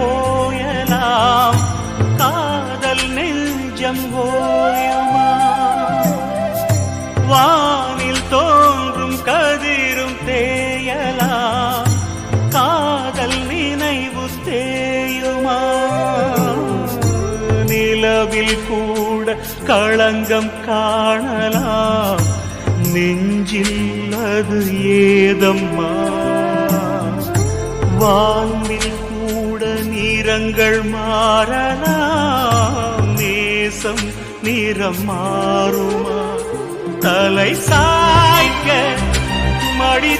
ஓயலாம் காதல் நெஞ்சம் ஓயுமா வானில் தோன்றும் கதிரும் தேயலாம் காதல் நினைவு தேயுமா நிலவில் கூட களங்கம் காணலாம் நெஞ்சில் அது ஏதம்மா வானில் கூட நிறங்கள் மாறலாம் நேசம் நிறம் மாறுமா தலை சாய்க்க மடி